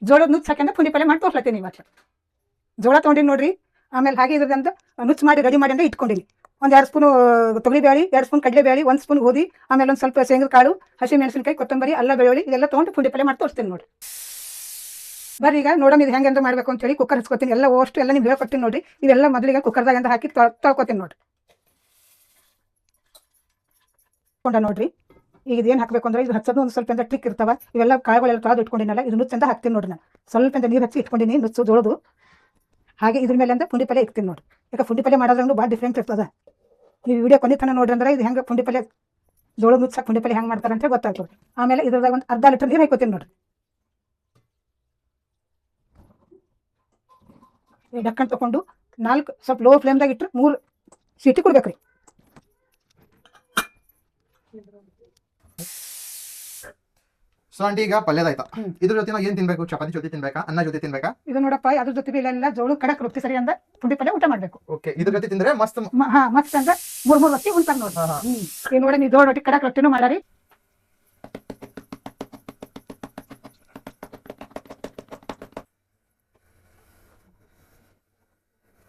ಜೋಳದ ನುಚ್ಚು ಹಾಕ್ಯಂಡು ಪುಂಡಿ ಪಲ್ಯ ಮಾಡಿ ತೋರ್ಸ್ಲತ್ತೀನಿ ಇವತ್ತು. ಜೋಳ ತೊಗೊಂಡಿನಿ ನೋಡ್ರಿ. ಆಮೇಲೆ ಹಾಗೆ ಇದ್ರದಂತ ನುಚ್ಚು ಮಾಡಿ ರೆಡಿ ಮಾಡಿ ಅಂದ್ರೆ ಇಟ್ಕೊಂಡಿನಿ. ಒಂದು 2 ಸ್ಪೂನು ತೊಗರಿಬೇಳೆ, 2 ಸ್ಪೂನ್ ಕಡಲೆಬೇಳೆ, 1 ಸ್ಪೂನ್ ಗೋಧಿ, ಆಮೇಲೆ ಒಂದು ಸ್ವಲ್ಪ ಶೇಂಗಾ ಕಾಳು, ಹಸಿ ಮೆಣಸಿನಕಾಯಿ, ಕೊತ್ತಂಬರಿ, ಅಲ್ಲ ಬೆಳ್ಳುಳ್ಳಿ ಇದೆಲ್ಲ ತೊಗೊಂಡು ಪುಂಡಿ ಪಲ್ಯ ಮಾಡಿ ತೋರಿಸ್ತೀನಿ ನೋಡ್ರಿ. ಬರ್ರಿ ಈಗ ನೋಡೋಣ ಇದು ಹೆಂಗೆ ಮಾಡಬೇಕು ಅಂತೇಳಿ ಕುಕ್ಕರ್ ಹಚ್ಕೋತೀನಿ. ಎಲ್ಲ ಅಷ್ಟು ಎಲ್ಲ ನಿಮ್ಗೆ ಹೇಳ್ಕೊಡ್ತೀನಿ ನೋಡ್ರಿ. ಇವೆಲ್ಲ ಮೊದಲಿಗೆ ಕುಕ್ಕರ್ದಾಗ ಅಂತ ಹಾಕಿ ತೊಳ್ಕೊತೀನಿ ನೋಡ್ರಿ. ನೋಡ್ರಿ ಈಗ ಇದೇನು ಹಾಕಬೇಕು ಅಂದ್ರೆ ಇದು ಹಚ್ಚೋದು ಒಂದು ಸ್ವಲ್ಪ ಟ್ರಿಕ್ ಇರ್ತಾವ. ಇವೆಲ್ಲ ಕಾಳುಗಳೆಲ್ಲ ತೊಳೆದು ಇಟ್ಕೊಂಡಿನಲ್ಲ, ಇದು ನುಚ್ಚು ಅಂತ ಹಾಕ್ತೀನಿ ನೋಡ್ರಿ. ನಾನು ಸ್ವಲ್ಪ ನೀರು ಹಚ್ಚಿ ಇಟ್ಕೊಂಡಿನಿ ನುಚ್ಚು ಜೋಳದು. ಹಾಗೆ ಇದ್ರ ಮೇಲೆ ಅಂತ ಪುಂಡಿ ಪಲ್ಯ ಇಕ್ತೀನಿ ನೋಡ್ರಿ. ಯಾಕೆ ಪುಂಡಿ ಪಲ್ಯ ಮಾಡೋದ್ರೂ ಭಾಳ ಡಿಫ್ರೆಂಟ್ ಇರ್ತದೆ. ನೀವು ವಿಡಿಯೋ ಕೊನೆ ತನಕ ನೋಡ್ರಿ ಅಂದ್ರೆ ಇದು ಹೆಂಗೆ ಪುಂಡಿ ಪಲ್ಯ ಜೋಳದ ನುಚ್ಚು ಪುಂಡಿ ಪಲ್ಯ ಹೆಂಗೆ ಮಾಡ್ತಾರೆ ಅಂತ ಗೊತ್ತಾಗ್ತದೆ. ಆಮೇಲೆ ಇದ್ರದಾಗ ಒಂದು ಅರ್ಧ ಲೀಟರ್ ನೀರು ಹಾಕೋತೀನಿ ನೋಡ್ರಿ. ಡಕ್ಕನ್ ತಗೊಂಡು 4 ಸ್ವಲ್ಪ ಲೋ ಫ್ಲೇಮ್ದಾಗ ಇಟ್ಟರೆ 3 ಸೀಟಿ ಕೊಡ್ಬೇಕ್ರಿ. ಸೊ ಆಂಟಿ ಈಗ ಪಲ್ಯದಾಯ್ತಾ, ಇದ್ರ ಜೊತೆ ಏನ್ ತಿನ್ಬೇಕು? ಚಪಾತಿ ಜೊತೆ ತಿನ್ಬೇಕಾ, ಅನ್ನ ಜೊತೆ ತಿನ್ಬೇಕಾ? ಇದು ನೋಡಪ್ಪ, ಅದ್ರ ಜೊತೆ ಇಲ್ಲ ಜೋಳ ಕಡಕ್ ರೊಟ್ಟಿ ಸರಿ ಅಂದ ಪುಂಡಿ ಪಲ್ಯ ಊಟ ಮಾಡ್ಬೇಕು. ಓಕೆ, ಇದ್ರ ಜೊತೆ ತಿಂದ್ರೆ ಮಸ್ತ್. ಮಸ್ತ್ ಅಂದ್ರೆ 3 ರೊಟ್ಟಿ ಉಂಟಾಗ ನೋಡ್ರಿ. ಈಗ ನೋಡಿ ನೀವು ಜೋಳ ರೊಟ್ಟಿ ಕಡಕ್ ರೊಟ್ಟಿನೂ ಮಾಡಾರಿ.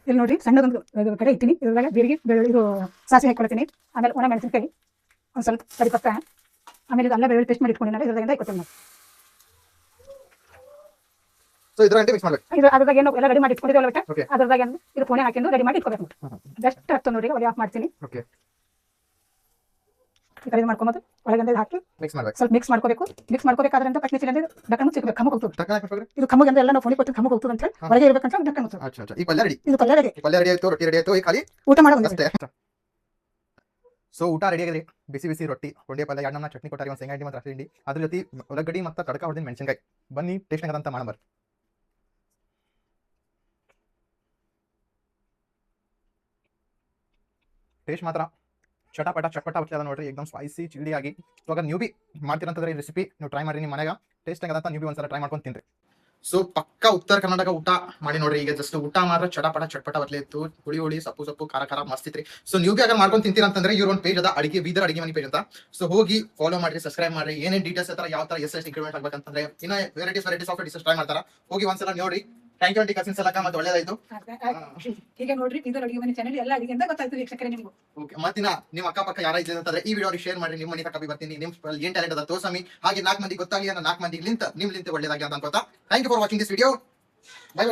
ಇಲ್ಲಿ ನೋಡಿ ಸಣ್ಣದೊಂದು ಕಡೆ ಇಟ್ಟಿನಿ. ಇದ್ರಾಗ ಜೀರಿಗೆ, ಬೆಳ್ಳುಳ್ಳಿ, ಇದು ಸಾಸಿವೆ ಹಾಕೊಳ್ತೀನಿ. ಆಮೇಲೆ ಒಣ ಮೆಣಸಿನಕಾಯಿ, ಒಂದು ಸ್ವಲ್ಪ ಕರಿಪತ್ತ, ಆಮೇಲೆ ಇದು ಅಲ್ಲ ಬೆಳ್ಳುಳ್ಳಿ ಪೇಸ್ಟ್ ಮಾಡಿ ಇಟ್ಕೊಂಡಿಲ್ಲ. ಇದ್ರಾಗಿಂದ ಹಾಕೊತೀನಿ ನೋಡಿ. ಸೊ ಇದ್ರಾಗ ಮಿಕ್ಸ್ ಮಾಡ್ಬೇಕು. ಇದು ಅದ್ರಾಗ ಏನು ಎಲ್ಲ ರೆಡಿ ಮಾಡಿ ಇಟ್ಕೊಂಡಿದ್ದೀವಲ್ಲ ಬಿಟ್ಟು ಅದ್ರಾಗ ಇದು ಫೋನೆ ಹಾಕಿದ್ದು ರೆಡಿ ಮಾಡಿ ಇಟ್ಕೋಬೇಕು ನೋಡಿ. ಬೆಸ್ಟ್ ಆಗ್ತದೆ ನೋಡಿ. ಒಲೆ ಆಫ್ ಮಾಡ್ತೀನಿ. ಓಕೆ, ಈ ಕಡೆ ಮಾಡ್ಕೊಂಬೋದು ಒಳಗಂದ ಹಾಕಿ ಮಿಕ್ಸ್ ಮಾಡ್ಬೇಕು. ಸ್ವಲ್ಪ ಮಿಕ್ಸ್ ಮಾಡ್ಕೋಬೇಕು. ಮಿಕ್ಸ್ ಮಾಡ್ಕೋಬೇಕಾದ್ರೆ ಪಟ್ನಿ ಚಿಲ್ಲಂದ್ರೆ ಡಕ್ಕನ್ನು ಸಿಗಬೇಕು. ಕಮ್ಮಗ್ ಹೋಗ್ತದೆ. ಇದು ಕಮ್ಮಗೆ ಅಂದ್ರೆ ಎಲ್ಲ ನಾವು ಫೋನಿ ಕೊಟ್ಟು ಕಮ್ಮಗ್ ಹೋಗ್ತದೆ ಅಂತ ಒಳಗೆ ಇರಬೇಕಂತ ಡಕ್ಕನ್ನು. ಅಚ್ಚಾ, ಈ ಪಲ್ಯ ರೆಡಿ. ಇದು ಪಲ್ಯ ರೆಡಿ. ಪಲ್ಯ ರೆಡಿ ಆಯ್ತು, ರೊಟ್ಟಿ ರೆಡಿ ಆಯ್ತು, ಈ ಖಾಲಿ ಊಟ ಮಾಡೋದು ಅಷ್ಟೇ. ಸೊ ಊಟ ರೆಡಿ ಆಗಿದೆ. ಬಿಸಿ ಬಿಸಿ ರೊಟ್ಟಿ, ಪುಂಡಿ ಪಲ್ಯ, 2 ನಮ್ನ ಚಟ್ನಿ ಕೊಟ್ಟಾರಿ, ಒಂದು ಶೇಂಗಾ ಹಿಂಡಿ ಮತ್ತು ರಾಶಿ ಹಿಂಡಿ, ಅದ್ರ ಜೊತೆ ಉಳ್ಳಾಗಡ್ಡಿ ಮತ್ತು ತಡಕ ಹೊಡೆದಿನ ಮೆಣಸಿನಕಾಯಿ. ಬನ್ನಿ ಟೇಸ್ಟ್ ಹೆಂಗಂತ ಮಾಡಬಾರ. ಟೇಸ್ಟ್ ಮಾತ್ರ ಚಟಪಟ ಅದ ನೋಡ್ರಿ. ಎಕ್ದಮ್ ಸ್ಪೈಸಿ ಚಿಲ್ಲಿ ಆಗಿ. ಇವಾಗ ನೀವು ಬಿ ಮಾಡ್ತೀರಂತಂದ್ರೆ ಈ ರೆಸಿಪಿ ನೀವು ಟ್ರೈ ಮಾಡಿ ನಿಮ್ಮ ಮನೆಗೆ. ಟೇಸ್ಟ್ ಹೆಂಗಂತ ನೀವು ಬಿ ಒಂದ್ಸಲ ಟ್ರೈ ಮಾಡ್ಕೊಂಡು ತಿನ್ರಿ. ಸೊ ಪಕ್ಕ ಉತ್ತರ ಕರ್ನಾಟಕ ಊಟ ಮಾಡಿ ನೋಡ್ರಿ. ಈಗ ಜಸ್ಟ್ ಊಟ ಮಾತ್ರ ಚಟಪಟ ಬತ್ಲೆ ಇತ್ತು. ಹುಳಿ ಸೊಪ್ಪು ಖಾರ ಮಸ್ತ್ ಇತ್ರಿ. ಸೊ ನೀವು ಬಿ ಆಗ ಮಾಡ್ಕೊಂಡು ತಿಂತೀರ ಅಂತಂದ್ರೆ ಇವ್ರ ಒಂದು ಪೇಜ್ ಅದ, ಅಡಿಗೆ ಬೀದರ್ ಅಡಿಗೆ ಮನೆ ಪೇಜ್ ಅಂತ. ಸೊ ಹೋಗಿ ಫಾಲೋ ಮಾಡ್ರಿ, ಸಬ್ಸ್ಕ್ರೈಬ್ ಮಾಡ್ರಿ. ಏನೇನ್ ಡೀಟೇಲ್ಸ್ ಇರ್ತಾರ, ಯಾವ ತರ ಎಷ್ಟು ಇನ್ಕ್ರಿಮೆಂಟ್ ಆಗ್ಬೇಕಂತಂದ್ರೆ ಇನ್ನ ವೆರೈಟೀಸ್ ಆಫ್ ಡಿಶಸ್ ಟ್ರೈ ಮಾಡ್ತಾರ. ಹೋಗಿ ಒಂದ್ಸಲ ನೋಡಿ. ಥ್ಯಾಂಕ್ ಯು ಆಂಟಿ, ಕಸಿನ್ ಸಲಕ ಮತ್ತೆ ಒಳ್ಳೇದಾಯ್ತು. ಈಗ ನೋಡ್ರಿ ಬೀದರ್ ಅಡಿಗೆ ಮನೆ ಚಾನೆಲ್ ಎಲ್ಲ ಅಡಿಗೆಯಿಂದ ಗೊತ್ತಾಯ್ತು ವೀಕ್ಷಕರೇ ನಿಮ್ಗೆ. ಓಕೆ, ಮತ್ತಿನ ನಿಮ್ಮ ಅಕ್ಕಪಕ್ಕ ಯಾರ ಇದ್ರೆ ಅಂತಂದ್ರೆ ಈ ವಿಡಿಯೋ ಶೇರ್ ಮಾಡಿ. ನಿಮ್ಮ ಮನೆ ತಕ್ಕ ಬರ್ತೀನಿ. ನಿಮ್ ಏನ್ ಟ್ಯಾಲೆಂಟ್ ಅದ ತೋರ್ಸಮಿ. ಹಾಗೆ 4 ಮಂದಿ ಗೊತ್ತಾಗಲಿ, 4 ಮಂದಿಗೆ ನಿಮ್ ಲಿಂತ ಒಳ್ಳೇದಾಗಿ ಅಂತ ಅನ್ಕೋತಾ. Thank you for watching this video. By.